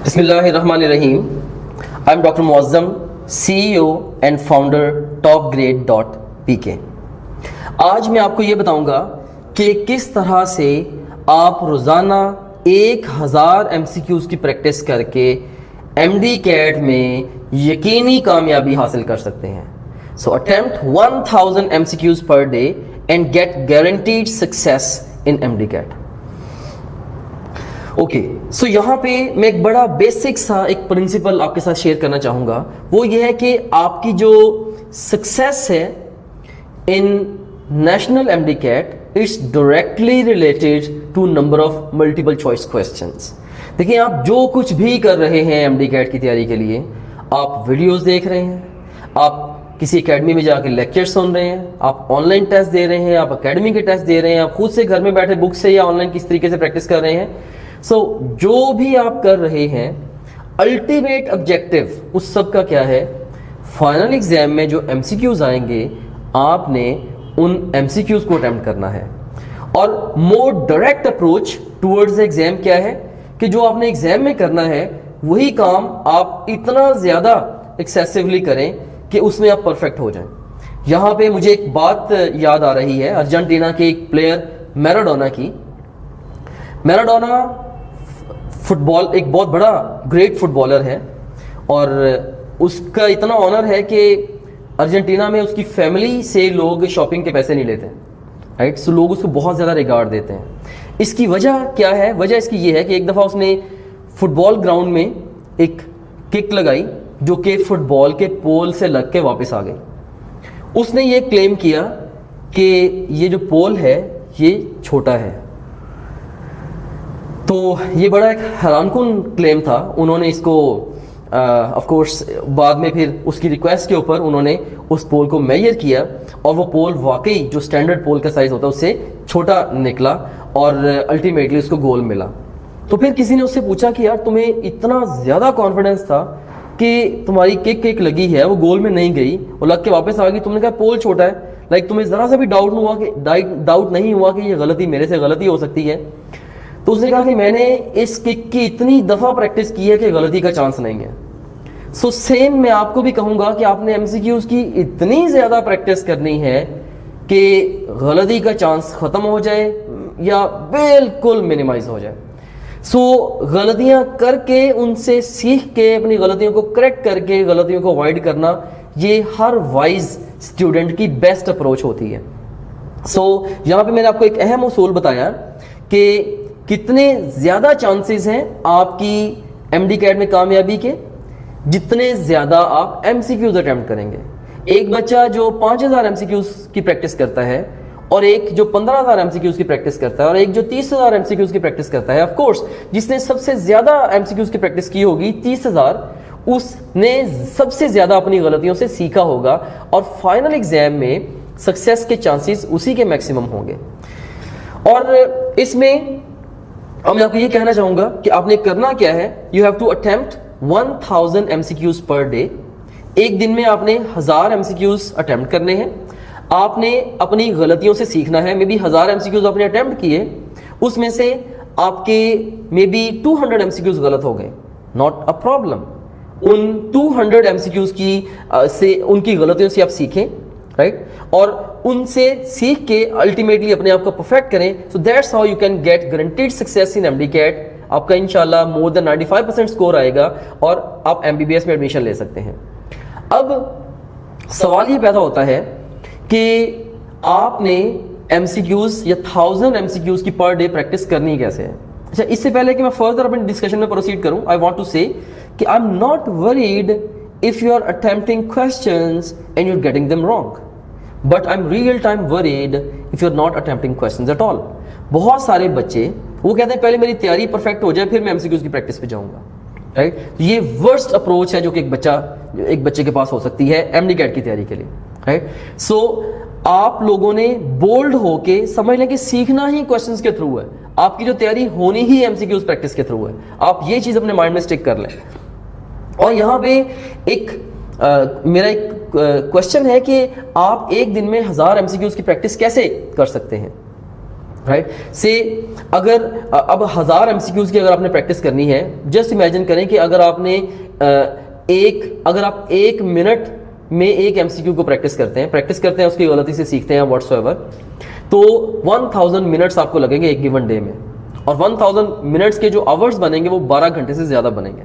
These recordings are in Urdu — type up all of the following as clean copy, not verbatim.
بسم اللہ الرحمن الرحیم. I am doctor Moazzam, CEO and founder topgrade.pk. آج میں آپ کو یہ بتاؤں گا کہ کس طرح سے آپ روزانہ 1000 MCQs کی پریکٹس کر کے MD CAT میں یقینی کامیابی حاصل کر سکتے ہیں. So attempt 1000 MCQs per day and get guaranteed success in MD CAT. Okay, so یہاں پہ میں ایک بڑا بیسک سا ایک پرنسپل آپ کے ساتھ شیئر کرنا چاہوں گا. وہ یہ ہے کہ آپ کی جو سکسیس ہے in national MD CAT it's directly related to number of multiple choice questions. دیکھیں, آپ جو کچھ بھی کر رہے ہیں MD CAT کی تیاری کے لیے, آپ ویڈیوز دیکھ رہے ہیں, آپ کسی اکیڈمی میں جا کے لیکچر سن رہے ہیں, آپ آن لائن ٹیسٹ دے رہے ہیں, آپ اکیڈمی کے ٹیسٹ دے رہے ہیں, آپ خود سے گھر میں بیٹھے بک سے یا آن لائن کس طریقے سے پریکٹس کر رہے ہیں. سو جو بھی آپ کر رہے ہیں, الٹیمیٹ آبجیکٹو اس سب کا کیا ہے؟ فائنل ایگزام میں جو MCQs آئیں گے, آپ نے ان MCQs کو اٹیمپٹ کرنا ہے. اور مور ڈائریکٹ اپروچ ٹورڈز ایگزام کیا ہے کہ جو آپ نے ایگزام میں کرنا ہے وہی کام آپ اتنا زیادہ ایکسیسولی کریں کہ اس میں آپ پرفیکٹ ہو جائیں. یہاں پہ مجھے ایک بات یاد آ رہی ہے ارجنٹینا کے ایک پلیئر میراڈونا کی. میراڈونا فٹ بال ایک بہت بڑا گریٹ فٹ بالر ہے, اور اس کا اتنا آنر ہے کہ ارجنٹینا میں اس کی فیملی سے لوگ شاپنگ کے پیسے نہیں لیتے, رائٹ. سو لوگ اس کو بہت زیادہ ریگارڈ دیتے ہیں. اس کی وجہ کیا ہے؟ وجہ اس کی یہ ہے کہ ایک دفعہ اس نے فٹ بال گراؤنڈ میں ایک کک لگائی جو کہ فٹ بال کے پول سے لگ کے واپس آ گئی. اس نے یہ کلیم کیا کہ یہ جو پول ہے یہ چھوٹا ہے. تو یہ بڑا ایک حیران کن کلیم تھا. انہوں نے اس کو آف کورس بعد میں پھر اس کی ریکویسٹ کے اوپر انہوں نے اس پول کو میئر کیا, اور وہ پول واقعی جو اسٹینڈرڈ پول کا سائز ہوتا ہے اس سے چھوٹا نکلا, اور الٹیمیٹلی اس کو گول ملا. تو پھر کسی نے اس سے پوچھا کہ یار تمہیں اتنا زیادہ کانفیڈنس تھا کہ تمہاری کک لگی ہے وہ گول میں نہیں گئی, وہ لگ کے واپس آ گئی, تم نے کہا پول چھوٹا ہے, لائک تمہیں ذرا سا بھی ڈاؤٹ نہیں ہوا کہ یہ غلطی میرے سے غلطی ہو سکتی ہے. تو اس نے کہا کہ میں نے اس کک کی اتنی دفعہ پریکٹس کی ہے کہ غلطی کا چانس نہیں ہے. سو سیم میں آپ کو بھی کہوں گا کہ آپ نے MCQs کی اتنی زیادہ پریکٹس کرنی ہے کہ غلطی کا چانس ختم ہو جائے یا بالکل منیمائز ہو جائے. سو غلطیاں کر کے ان سے سیکھ کے اپنی غلطیوں کو کریکٹ کر کے غلطیوں کو اوائڈ کرنا, یہ ہر وائز اسٹوڈنٹ کی بیسٹ اپروچ ہوتی ہے. سو یہاں پہ میں نے آپ کو ایک اہم اصول بتایا کہ کتنے زیادہ چانسز ہیں آپ کی MD CAT میں کامیابی کے, جتنے زیادہ آپ MCQs اٹیمپٹ کریں گے. ایک بچہ جو 5000 MCQs کی پریکٹس کرتا ہے, اور ایک جو 15000 MCQs کی پریکٹس کرتا ہے, اور ایک جو 30000 MCQs کی پریکٹس کرتا ہے, آف کورس جس نے سب سے زیادہ MCQs کی پریکٹس کی ہوگی 30000, اس نے سب سے زیادہ اپنی غلطیوں سے سیکھا ہوگا, اور فائنل ایگزام میں سکسیس کے چانسز اسی کے میکسیمم ہوں گے. اور اس میں اب میں آپ کو یہ کہنا چاہوں گا کہ آپ نے کرنا کیا ہے. You have to attempt 1000 MCQs per day. ایک دن میں آپ نے 1000 MCQs اٹیمپٹ کرنے ہیں. آپ نے اپنی غلطیوں سے سیکھنا ہے. مے بی 1000 MCQs آپ نے اٹیمپٹ کیے, اس میں سے آپ کے مے بی 200 MCQs غلط ہو گئے, not a problem. In 200 MCQs کی سے ان کی غلطیوں سے آپ سیکھیں, رائٹ, اور ان سے سیکھ کے الٹیمیٹلی اپنے آپ کو پرفیکٹ کریں. So that's how you can get guaranteed success in MD CAT. آپ کا انشاءاللہ مور دین 95% اسکور آئے گا, اور آپ MBBS میں ایڈمیشن لے سکتے ہیں. اب سوال یہ پیدا ہوتا ہے کہ آپ نے MCQs یا 1000 MCQs کی پر ڈے پریکٹس کرنی کیسے ہے. اچھا, اس سے پہلے کہ میں فردر اپنی ڈسکشن میں پروسیڈ کروں, آئی وانٹ ٹو سے کہ I am not worried if you are attempting questions and you're getting them wrong, but I'm real time worried if you're not attempting questions at all. بہت سارے بچے وہ کہتے ہیں پہلے میری تیاری پرفیکٹ ہو جائے پھر میں MCQs کی پریکٹس پہ جاؤں گا, رائٹ. یہ ورسٹ اپروچ ہے جو کہ ایک بچے کے پاس ہو سکتی ہے MD CAT کی تیاری کے لیے, رائٹ. سو آپ لوگوں نے بولڈ ہو کے سمجھ لیں کہ سیکھنا ہی کوشچنس کے تھرو ہے, آپ کی جو تیاری ہونی ہی MCQs پریکٹس کے تھرو ہے. آپ یہ چیز اپنے مائنڈ میں اسٹک کر لیں. اور یہاں پہ ایک میرا ایک کوشچن ہے کہ آپ ایک دن میں 1000 MCQs کی پریکٹس کیسے کر سکتے ہیں. رائٹ سے اگر اب 1000 MCQs کی اگر آپ نے پریکٹس کرنی ہے, جسٹ امیجن کریں کہ اگر آپ نے اگر آپ 1 منٹ میں ایک MCQ کو پریکٹس کرتے ہیں اس کی غلطی سے سیکھتے ہیں واٹس ایور, تو 1000 منٹس آپ کو لگیں گے ایک گیون ڈے میں, اور 1000 منٹس کے جو آورز بنیں گے وہ 12 گھنٹے سے زیادہ بنیں گے.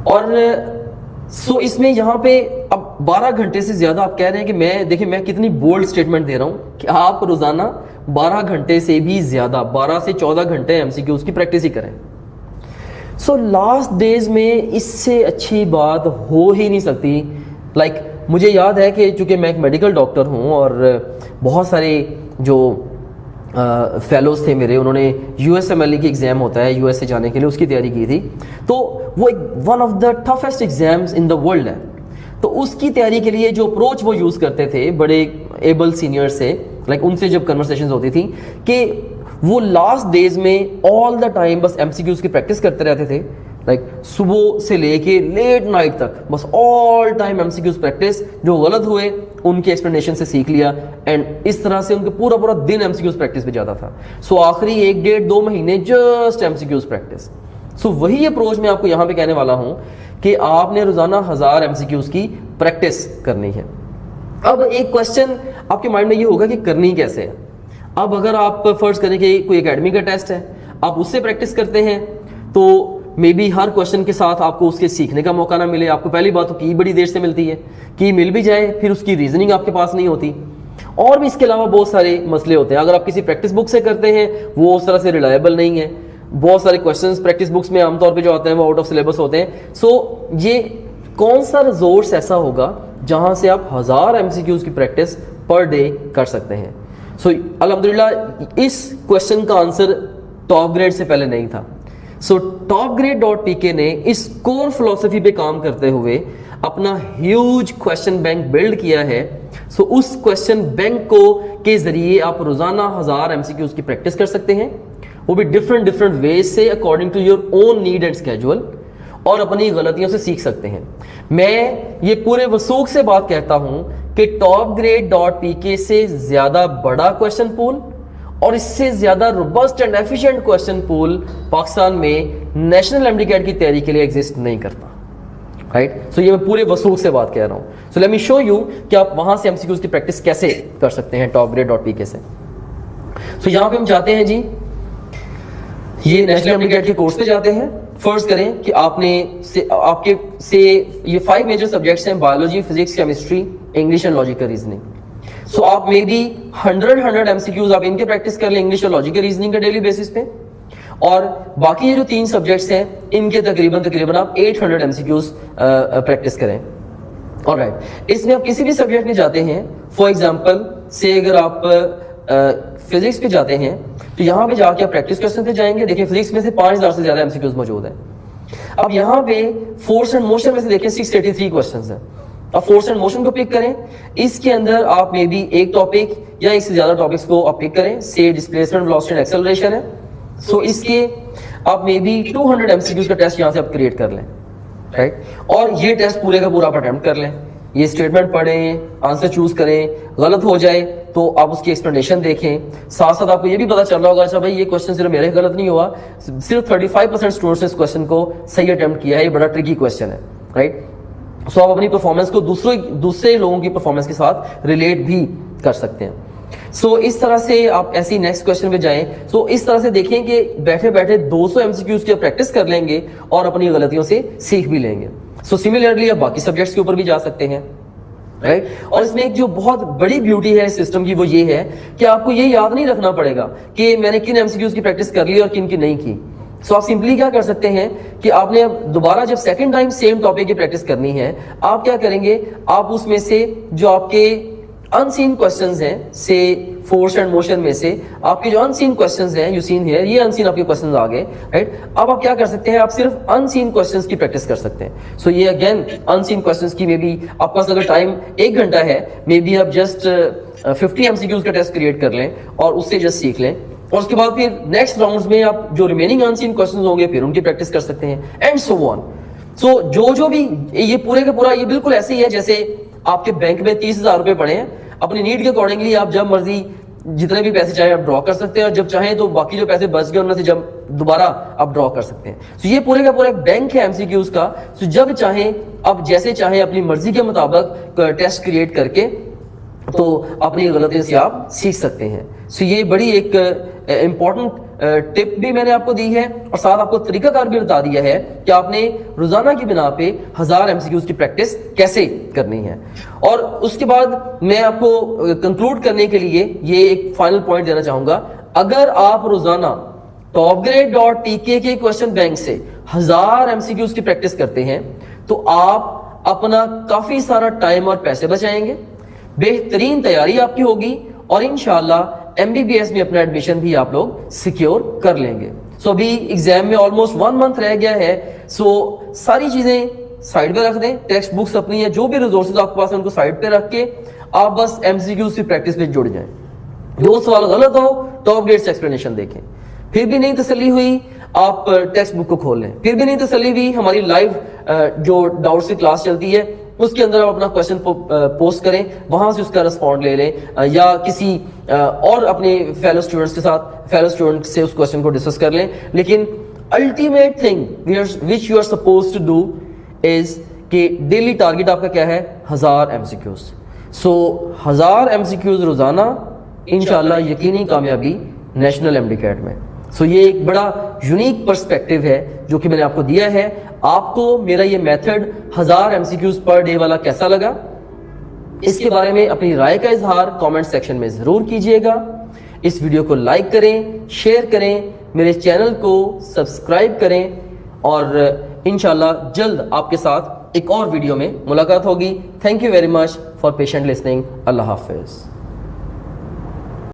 اور سو اس میں یہاں پہ اب 12 گھنٹے سے زیادہ آپ کہہ رہے ہیں کہ میں دیکھیں میں کتنی بولڈ اسٹیٹمنٹ دے رہا ہوں کہ آپ روزانہ 12 گھنٹے سے بھی زیادہ 12 سے 14 گھنٹے MCQs کی پریکٹس ہی کریں. سو لاسٹ ڈیز میں اس سے اچھی بات ہو ہی نہیں سکتی. لائک مجھے یاد ہے کہ چونکہ میں ایک میڈیکل ڈاکٹر ہوں اور بہت سارے جو فیلوز تھے میرے, انہوں نے USMLE کی ایگزام ہوتا ہے US سے جانے کے لیے, اس کی تیاری کی تھی, تو وہ one of the toughest exams in the world ہے. تو اس کی تیاری کے لیے جو اپروچ وہ یوز کرتے تھے بڑے ایبل سینئر سے, لائک ان سے جب کنورسیشنز ہوتی تھیں, کہ وہ لاسٹ ڈیز میں آل دا ٹائم بس MCQs کی پریکٹس کرتے رہتے تھے, لائک صبح سے لے کے لیٹ نائٹ تک بس آل ٹائم MCQs پریکٹس, جو غلط ہوئے ان کے ایکسپلینیشن سے سیکھ لیا, اینڈ اس طرح سے ان کا پورا دن MCQs پریکٹس پہ جاتا تھا. سو آخری 1-1.5-2 مہینے جسٹ MCQs پریکٹس. سو وہی اپروچ میں آپ کو یہاں پہ کہنے والا ہوں کہ آپ نے روزانہ 1000 MCQs کی پریکٹس کرنی ہے. اب ایک کوشچن آپ کے مائنڈ میں یہ ہوگا کہ کرنی کیسے ہے. اب اگر آپ فرض کریں کہ کوئی اکیڈمی کا ٹیسٹ ہے, آپ اس سے پریکٹس کرتے ہیں, تو مے بی ہر کوشچن کے ساتھ آپ کو اس کے سیکھنے کا موقع نہ ملے. آپ کو پہلی بات تو کی بڑی دیر سے ملتی ہے, کی مل بھی جائے پھر اس کی ریزننگ آپ کے پاس نہیں ہوتی, اور بھی اس کے علاوہ بہت سارے مسئلے ہوتے ہیں. اگر آپ کسی پریکٹس بک سے کرتے ہیں وہ اس طرح سے ریلائبل نہیں ہے, بہت سارے کوشچنس پریکٹس بکس میں عام طور پہ جو آتے ہیں وہ آؤٹ آف سلیبس ہوتے ہیں. سو یہ کون سا ریسورس ایسا ہوگا جہاں سے آپ 1000 MCQs کی پریکٹس پر ڈے کر سکتے ہیں. سو الحمدللہ اس کوشچن کا آنسر ٹاپ گریڈ سے پہلے نہیں تھا. سو topgrade.pk نے اس کور فلسفی پہ کام کرتے ہوئے اپنا ہیوج کوشچن بینک بلڈ کیا ہے. سو اس کوشچن بینک کو کے ذریعے آپ روزانہ 1000 MCQs کی پریکٹس کر سکتے ہیں, وہ بھی ڈفرنٹ ویز سے according to your own need and schedule, اور اپنی غلطیوں سے سیکھ سکتے ہیں. میں یہ پورے وثوق سے بات کہتا ہوں کہ topgrade.pk سے زیادہ بڑا کوشچن پول اور اس سے زیادہ روبسٹ اینڈ ایفیشینٹ کوشچن پول پاکستان میں نیشنل MD-CAT کی تیاری کے لیے ایگزسٹ نہیں کرتا. رائٹ, سو یہ میں پورے وثوق سے بات کہہ رہا ہوں. So let me show you کہ آپ وہاں سے MCQs کی پریکٹس کیسے کر سکتے ہیں topgrade.pk سے. سو یہاں پہ ہم جاتے ہیں جی, یہ نیشنل MD-CAT کے کورس پہ جاتے ہیں. فرض کریں کہ آپ نے آپ کے سے یہ 5 میجر سبجیکٹس ہیں, biology, physics, chemistry, English and logical reasoning. So آپ میں بھی 100 MCQs آپ ان کے پریکٹس کر لیں انگلش اور لاجیکل ریزننگ کا ڈیلی بیسس پہ, اور باقی یہ جو 3 سبجیکٹس ہیں ان کے تقریباً آپ 800 MCQs پریکٹس کریں. آلرائٹ, اس میں آپ کسی بھی سبجیکٹ میں جاتے ہیں, فار ایگزامپل سے اگر آپ فزکس پہ جاتے ہیں تو یہاں پہ جا کے آپ پریکٹس کوسچن پہ جائیں گے. دیکھیں فزکس میں سے 5000 سے زیادہ MCQs موجود ہیں. اب یہاں پہ فورس اینڈ موشن میں سے دیکھیں 683 کوسچنز ہیں. اب فورس اینڈ موشن کو پک کریں, اس کے اندر آپ میں بھی ایک ٹاپک یا ایک سے زیادہ ٹاپکس کو آپ پک کریں. سے ڈسپلیسمنٹ, ویلوسٹی اینڈ ایکسلریشن ہے. سو اس کے آپ میں بھی 200 MCQs کا ٹیسٹ یہاں سے آپ کریٹ کر لیں. رائٹ, اور یہ ٹیسٹ پورے کا پورا آپ اٹیمپٹ کر لیں. یہ اسٹیٹمنٹ پڑھیں, آنسر چوز کریں, غلط ہو جائے تو آپ اس کی ایکسپلینیشن دیکھیں. ساتھ ساتھ آپ کو یہ بھی پتا چل رہا ہوگا اچھا بھائی یہ کوشچن صرف میرے غلط نہیں ہوا, صرف 35% اسٹوڈنٹس نے اس کوشچن کو صحیح اٹیمپٹ کیا ہے, یہ بڑا ٹرکی کوشچن ہے. رائٹ, سو آپ اپنی پرفارمنس کو دوسرے لوگوں کی پرفارمنس کے ساتھ ریلیٹ بھی کر سکتے ہیں. سو اس طرح سے آپ ایسی نیکسٹ کوشچن پہ جائیں. سو اس طرح سے دیکھیں کہ بیٹھے بیٹھے 200 MCQs کی پریکٹس کر لیں گے اور اپنی غلطیوں سے سیکھ بھی لیں گے. سو سملرلی آپ باقی سبجیکٹس کے اوپر بھی جا سکتے ہیں. رائٹ, اور اس میں ایک جو بہت بڑی بیوٹی ہے اس سسٹم کی وہ یہ ہے کہ آپ کو یہ یاد نہیں رکھنا پڑے گا کہ میں نے کن MCQs کی پریکٹس کر لی اور کن کی نہیں کی. سو آپ سمپلی کیا کر سکتے ہیں کہ آپ نے دوبارہ جب سیکنڈ ٹائم سیم ٹاپک کی پریکٹس کرنی ہے, آپ کیا کریں گے, آپ اس میں سے جو آپ کے ان سین کوسچنز ہیں سے فورس اینڈ موشن میں سے آپ کے جو ان سین کوسچنز ہیں یو سین ہیئر, یہ ان سین آپ کے کوسچنز آ گئے. رائٹ, اب آپ کیا کر سکتے ہیں, آپ صرف ان سین کوسچنز کی پریکٹس کر سکتے ہیں. سو یہ اگین ان سین کوسچنز کی میں بھی آپ پاس اگر ٹائم 1 گھنٹہ ہے, میں بھی آپ جسٹ 50 MCQs کا ٹیسٹ کریٹ کر لیں اور اس سے جسٹ سیکھ لیں, اور اس کے بعد پھر نیکسٹ راؤنڈز میں آپ جو ریمیننگ ان سین کوسچنز ہوں گے پھر ان کی پریکٹس کر سکتے ہیں, اینڈ سو آن. سو جو بھی یہ پورے کا پورا یہ بالکل ایسے ہی ہے جیسے آپ کے بینک میں 30,000 روپے پڑے ہیں, اپنی نیڈ کے اکارڈنگلی آپ جب مرضی جتنے بھی پیسے چاہیں آپ ڈرا کر سکتے ہیں, اور جب چاہیں تو باقی جو پیسے بچ گئے ان میں سے جب دوبارہ آپ ڈرا کر سکتے ہیں. سو یہ پورے کا پورا ایک بینک ہے MCQs کا. سو جب چاہیں آپ جیسے چاہیں اپنی مرضی کے مطابق ٹیسٹ کریٹ کر کے تو اپنی غلطیوں سے آپ سیکھ سکتے ہیں. سو یہ بڑی ایک امپورٹنٹ ٹپ بھی میں نے آپ کو دی ہے, اور ساتھ آپ کو طریقہ کار بھی بتا دیا ہے کہ آپ نے روزانہ کی بنا پہ 1000 MCQs کی پریکٹس کیسے کرنی ہے. اور اس کے بعد میں آپ کو کنکلوڈ کرنے کے لیے یہ ایک فائنل پوائنٹ دینا چاہوں گا. اگر آپ روزانہ topgrade.tk کے کوسچن بینک سے 1000 MCQs کی پریکٹس کرتے ہیں تو آپ اپنا کافی سارا ٹائم اور پیسے بچائیں گے, بہترین تیاری آپ کی ہوگی, اور انشاءاللہ MBBS میں اپنا ایڈمیشن بھی آپ لوگ سیکیور کر لیں گے. سو ابھی ایگزام میں آلموسٹ 1 منتھ رہ گیا ہے. سو ساری چیزیں سائڈ پہ رکھ دیں, ٹیکسٹ بکس اپنی ہیں, جو بھی ریسورسز آپ کے پاس ہیں ان کو سائڈ پہ رکھ کے آپ بس MCQs کی پریکٹس پہ جڑ جائیں. جو سوال غلط ہو ٹاپ گریڈ سے ایکسپلینیشن دیکھیں, پھر بھی نہیں تسلی ہوئی آپ ٹیکسٹ بک کو کھول لیں, پھر بھی نہیں تسلی ہوئی ہماری لائیو جو ڈاؤٹس کی کلاس چلتی ہے اس کے اندر آپ اپنا کویشچن پوسٹ کریں, وہاں سے اس کا رسپونڈ لے لیں, یا کسی اور اپنے فیلو اسٹوڈنٹ سے اس کویشچن کو ڈسکس کر لیں. لیکن ultimate thing which you are supposed to do is کہ ڈیلی ٹارگیٹ آپ کا کیا ہے 1000 MCQs. سو 1000 MCQs روزانہ, انشاءاللہ یقینی کامیابی نیشنل MD-CAT میں. سو یہ ایک بڑا یونیک پرسپیکٹو ہے جو کہ میں نے آپ کو دیا ہے. آپ کو میرا یہ میتھڈ 1000 MCQs پر ڈے والا کیسا لگا, اس کے بارے میں اپنی رائے کا اظہار کامنٹ سیکشن میں ضرور کیجئے گا. اس ویڈیو کو لائک کریں, شیئر کریں, میرے چینل کو سبسکرائب کریں, اور انشاءاللہ جلد آپ کے ساتھ ایک اور ویڈیو میں ملاقات ہوگی. Thank you very much for patient listening. اللہ حافظ.